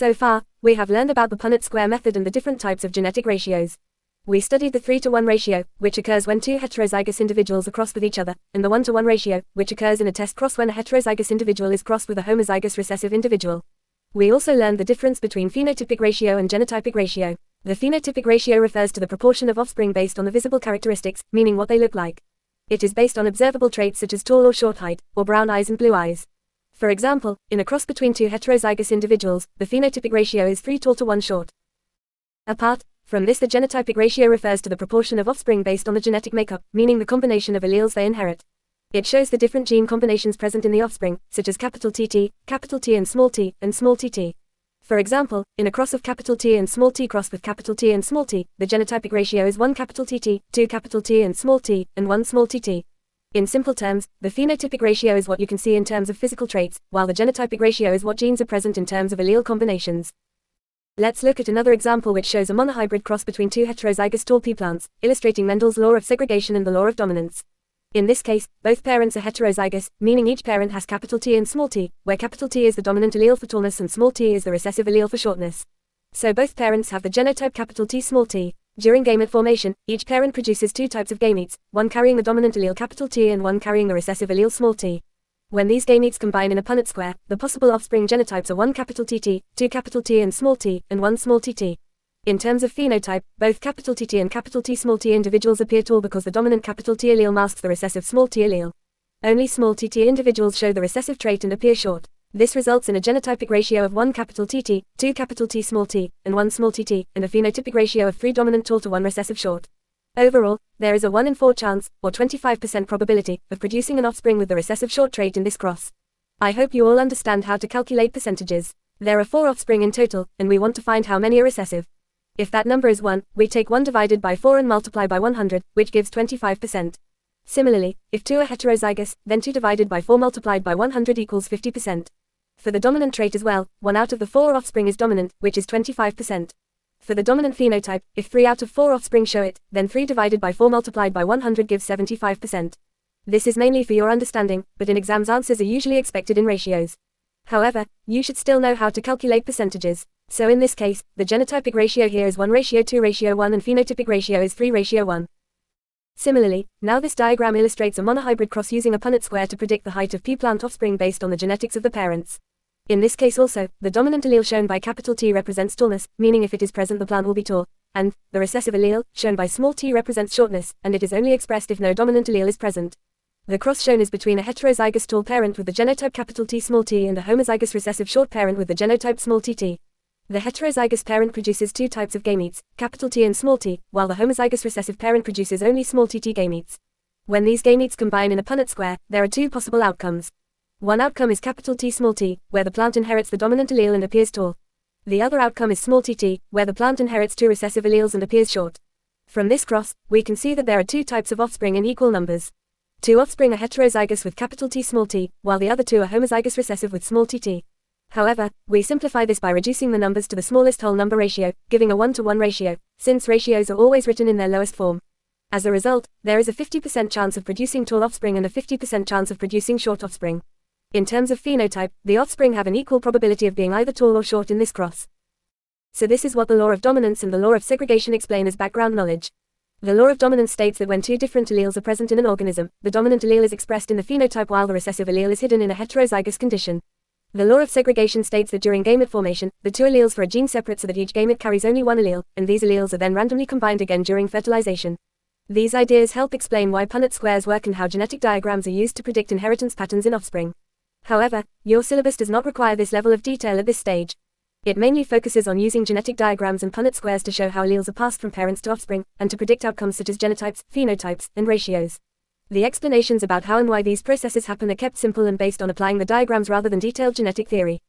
So far, we have learned about the Punnett square method and the different types of genetic ratios. We studied the 3-to-1 ratio, which occurs when two heterozygous individuals are crossed with each other, and the 1-to-1 ratio, which occurs in a test cross when a heterozygous individual is crossed with a homozygous recessive individual. We also learned the difference between phenotypic ratio and genotypic ratio. The phenotypic ratio refers to the proportion of offspring based on the visible characteristics, meaning what they look like. It is based on observable traits such as tall or short height, or brown eyes and blue eyes. For example, in a cross between two heterozygous individuals, the phenotypic ratio is 3 tall to 1 short. Apart from this, the genotypic ratio refers to the proportion of offspring based on the genetic makeup, meaning the combination of alleles they inherit. It shows the different gene combinations present in the offspring, such as capital T, capital T and small tt. For example, in a cross of capital T and small t crossed with capital T and small t, the genotypic ratio is 1 capital TT, 2 capital T and small t, and 1 small tt. In simple terms, the phenotypic ratio is what you can see in terms of physical traits, while the genotypic ratio is what genes are present in terms of allele combinations. Let's look at another example which shows a monohybrid cross between two heterozygous tall pea plants, illustrating Mendel's law of segregation and the law of dominance. In this case, both parents are heterozygous, meaning each parent has capital T and small t, where capital T is the dominant allele for tallness and small t is the recessive allele for shortness. So both parents have the genotype capital T small t. During gamete formation, each parent produces two types of gametes, one carrying the dominant allele capital T and one carrying the recessive allele small t. When these gametes combine in a Punnett square, the possible offspring genotypes are 1 capital TT, 2 capital T and small t, and 1 small tt. In terms of phenotype, both capital TT and capital T small t individuals appear tall because the dominant capital T allele masks the recessive small t allele. Only small tt individuals show the recessive trait and appear short. This results in a genotypic ratio of 1 capital TT, 2 capital T small t, and 1 small tt, and a phenotypic ratio of 3 dominant tall to 1 recessive short. Overall, there is a 1 in 4 chance, or 25% probability, of producing an offspring with the recessive short trait in this cross. I hope you all understand how to calculate percentages. There are 4 offspring in total, and we want to find how many are recessive. If that number is 1, we take 1 divided by 4 and multiply by 100, which gives 25%. Similarly, if 2 are heterozygous, then 2 divided by 4 multiplied by 100 equals 50%. For the dominant trait as well, 1 out of the 4 offspring is dominant, which is 25%. For the dominant phenotype, if 3 out of 4 offspring show it, then 3 divided by 4 multiplied by 100 gives 75%. This is mainly for your understanding, but in exams answers are usually expected in ratios. However, you should still know how to calculate percentages. So in this case, the genotypic ratio here is 1:2:1 and phenotypic ratio is 3:1. Similarly, now this diagram illustrates a monohybrid cross using a Punnett square to predict the height of pea plant offspring based on the genetics of the parents. In this case also, the dominant allele shown by capital T represents tallness, meaning if it is present the plant will be tall, and the recessive allele, shown by small t represents shortness, and it is only expressed if no dominant allele is present. The cross shown is between a heterozygous tall parent with the genotype capital T small t and a homozygous recessive short parent with the genotype small tt. The heterozygous parent produces 2 types of gametes, capital T and small t, while the homozygous recessive parent produces only small tt gametes. When these gametes combine in a Punnett square, there are 2 possible outcomes. One outcome is capital T small t, where the plant inherits the dominant allele and appears tall. The other outcome is small tt, where the plant inherits 2 recessive alleles and appears short. From this cross, we can see that there are 2 types of offspring in equal numbers. 2 offspring are heterozygous with capital T small t, while the other 2 are homozygous recessive with small tt. However, we simplify this by reducing the numbers to the smallest whole number ratio, giving a 1-to-1 ratio, since ratios are always written in their lowest form. As a result, there is a 50% chance of producing tall offspring and a 50% chance of producing short offspring. In terms of phenotype, the offspring have an equal probability of being either tall or short in this cross. So this is what the law of dominance and the law of segregation explain as background knowledge. The law of dominance states that when 2 different alleles are present in an organism, the dominant allele is expressed in the phenotype while the recessive allele is hidden in a heterozygous condition. The law of segregation states that during gamete formation, the 2 alleles for a gene separate so that each gamete carries only 1 allele, and these alleles are then randomly combined again during fertilization. These ideas help explain why Punnett squares work and how genetic diagrams are used to predict inheritance patterns in offspring. However, your syllabus does not require this level of detail at this stage. It mainly focuses on using genetic diagrams and Punnett squares to show how alleles are passed from parents to offspring, and to predict outcomes such as genotypes, phenotypes, and ratios. The explanations about how and why these processes happen are kept simple and based on applying the diagrams rather than detailed genetic theory.